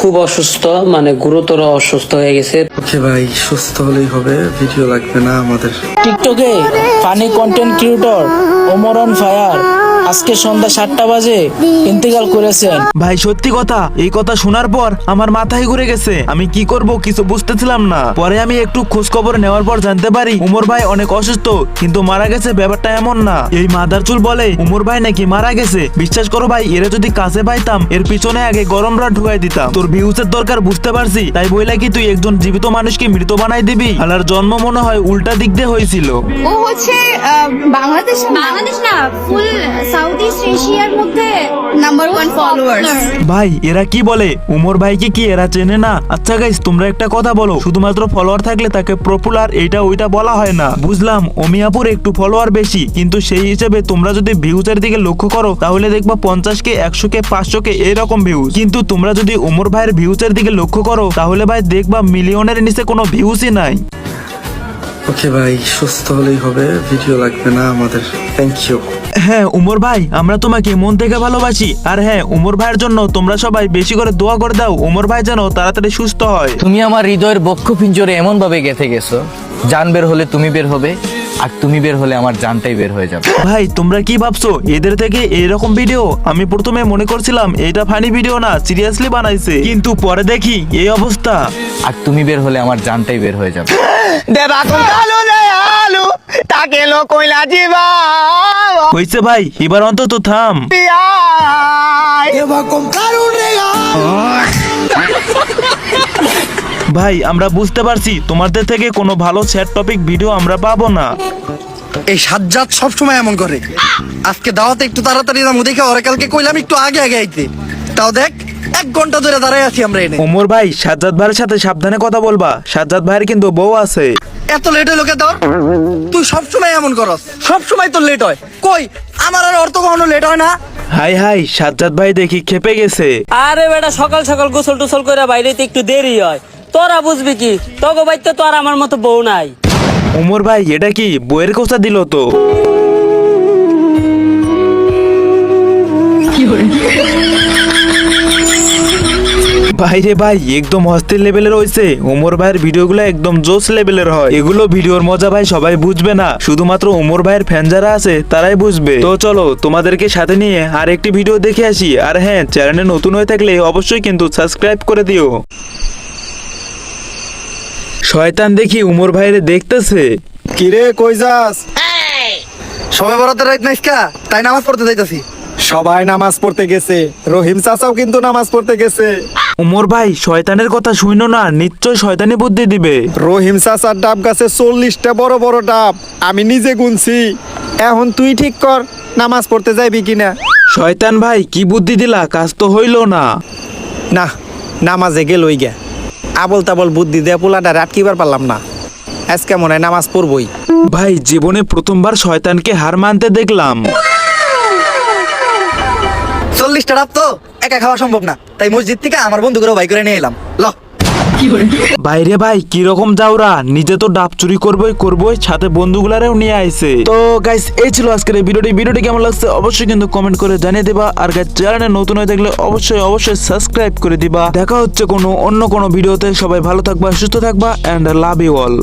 খুব অসুস্থ, মানে গুরুতর অসুস্থ হয়ে গেছে। ওকে ভাই, সুস্থ হলেই হবে, ভিডিও লাগবে না আমাদের। টিকটকে funny content creator Omar on fire আজকে সন্ধ্যা 7টা বাজে ইন্তেকাল করেছেন। ভাই সত্যি কথা, এই কথা শোনার পর আমার মাথায় ঘুরে গেছে। আমি কি করব কিছু বুঝতেছিলাম না। পরে আমি একটু খোঁজ খবর নেওয়ার পর জানতে পারি উমর ভাই অনেক অসুস্থ, কিন্তু মারা গেছে ব্যাপারটা এমন না। এই মাদারচুল বলে উমর ভাই নাকি মারা গেছে। বিশ্বাস করো ভাই, এরা যদি কাছে পাইতাম এর পিছনে আগে গরম রড ঢুকাই দিতাম। তোর ভিউজের দরকার বুঝতে পারছি, তাই বইলা কি তুই একজন জীবিত মানুষকে মৃত বানাই দিবি? আলার জন্ম মনে হয় উল্টা দিক দিয়ে হয়েছিল। ও হচ্ছে বাংলাদেশ না, ফুল সাউথ ইস্ট এশিয়ার মধ্যে নাম্বার 1 ফলোয়ার্স। ভাই এরা কি বলে? উমর ভাইকে কি এরা চেনে না? আচ্ছা গাইস, তোমরা একটা কথা বলো, শুধুমাত্র ফলোয়ার থাকলে তাকে পপুলার এইটা ওইটা বলা হয় না। বুঝলাম অমিয়াপুর একটু ফলোয়ার বেশি, কিন্তু সেই হিসেবে তোমরা যদি ভিউজের দিকে লক্ষ্য করো তাহলে দেখবা 50K 100K 500K এরকম ভিউজ। কিন্তু তোমরা যদি উমর ভাইয়ের ভিউজের দিকে লক্ষ্য করো তাহলে ভাই দেখবা মিলিয়নের নিচে কোনো ভিউজই নাই। ওকে ভাই, সুস্থ হলেই হবে, ভিডিও লাগবে না আমাদের। Thank you. হ্যাঁ উমর ভাই, আমরা তোমাকে মন থেকে ভালোবাসি। আর হ্যাঁ, উমর ভাইয়ের জন্য তোমরা সবাই বেশি করে দোয়া করে দাও, উমর ভাই যেন তাড়াতাড়ি সুস্থ হয়। তুমি আমার হৃদয়ের বক্ষ পিঞ্জরে এমন ভাবে গেঁথে গেছো, জান বের হলে তুমি বের হবে, আর তুমি বের হলে আমার জানটাই বের হয়ে যাবে। ভাই তোমরা কি ভাবছো এদের থেকে এইরকম ভিডিও? আমি প্রথমে মনে করছিলাম এটা ফানি ভিডিও না, সিরিয়াসলি বানাইছে, কিন্তু পরে দেখি এই অবস্থা। আর তুমি বের হলে আমার জানটাই বের হয়ে যাবে। হইছে ভাই, এবার অন্তত থাম। ভাই আমরা বুঝতে পারছি তোমাদের থেকে কোনো ভালো স্যাড টপিক ভিডিও আমরা পাবো না। এই সাজ্জাদ সবসময় এমন করে। আজকে দাওয়াতে একটু তাড়াতাড়ি যাবো দেখে, ওরা কালকে কইলাম একটু আগে আগে আইতে, তাও দেখ 1 ঘন্টা ধরে দাঁড়াই আছি আমরা এনে। ওমর ভাই, সাজ্জাদ ভাইয়ের সাথে সাবধানে কথা বলবা, সাজ্জাদ ভাইয়ের কিন্তু বউ আছে। এত লেট হলো কে তোর? তুই সবসময় এমন করস, সবসময় তোর লেট হয়। কই আমার আর অর্থ কখনো লেট হয় না। হাই হাই, সাজ্জাদ ভাই দেখি খেপে গেছে। আরে বেটা, সকাল সকাল গোসল টোসল করে বাইরেতে একটু দেরি হয়, তোরা বুঝবি কি? তগো বাইতে তো আর আমার মতো বউ নাই। ওমর ভাই এটা কি বইয়ের কথা দিল তো? ভাইরে ভাই, একদম অস্থির লেভেলের হয়েছে। ওমর ভাইয়ের ভিডিওগুলো একদম জোস লেভেলের হয়। এগুলো ভিডিওর মজা ভাই সবাই বুঝবে না, শুধুমাত্র ওমর ভাইয়ের ফ্যান যারা আছে তারাই বুঝবে। তো চলো তোমাদেরকে সাথে নিয়ে আর একটি ভিডিও দেখে আসি। আর হ্যাঁ, চ্যানেলে নতুন হয়ে থাকলে অবশ্যই কিন্তু সাবস্ক্রাইব করে দিও। শয়তান দেখি উমর ভাইরে দেখতেছে। কিরে কই যাস? সবাই বরাতে রাইত নাইসকা, তাই নামাজ পড়তে যাইতাছি। সবাই নামাজ পড়তে গেছে, রহিম চাচাও কিন্তু নামাজ পড়তে গেছে। উমর ভাই শয়তানের কথা শুনো না, নিশ্চয় শয়তানি বুদ্ধি দিবে। রহিম চাচার ডাব গাছে 40টা বড় বড় ডাব আমি নিজে গুনছি। এখন তুই ঠিক কর নামাজ পড়তে যাইবি কিনা। শয়তান ভাই কি বুদ্ধি দিলা, কাজ তো হইল না। না, নামাজে গেলই গে, আবল তাবল বুদ্ধি দিয়ে পোলাটা রাটকিবার পারলাম না। আজকে মনে হয় নামাজ পড়বই। ভাই জীবনে প্রথমবার শয়তানকে হার মানতে দেখলাম। 40টা ডাব তো একা খাওয়া সম্ভব না, তাই মসজিদ থেকে আমার বন্ধু করে বাই করে নিয়ে এলাম। ল বাইরে ভাই কিরকম যাওরা, নিজে তো ডাব চুরি করবই সাথে বন্ধুগুলারেও নিয়ে আইছে। তো গাইস এই ছিল আজকের এই ভিডিওটি কেমন লাগছে অবশ্যই কিন্তু কমেন্ট করে জানিয়ে দিবা। আর গাইস চ্যানেলে নতুন হয়ে থাকলে অবশ্যই সাবস্ক্রাইব করে দিবা। দেখা হচ্ছে অন্য কোনো ভিডিওতে। সবাই ভালো থাকবা, সুস্থ থাকবা, এন্ড লাভ ইউ অল।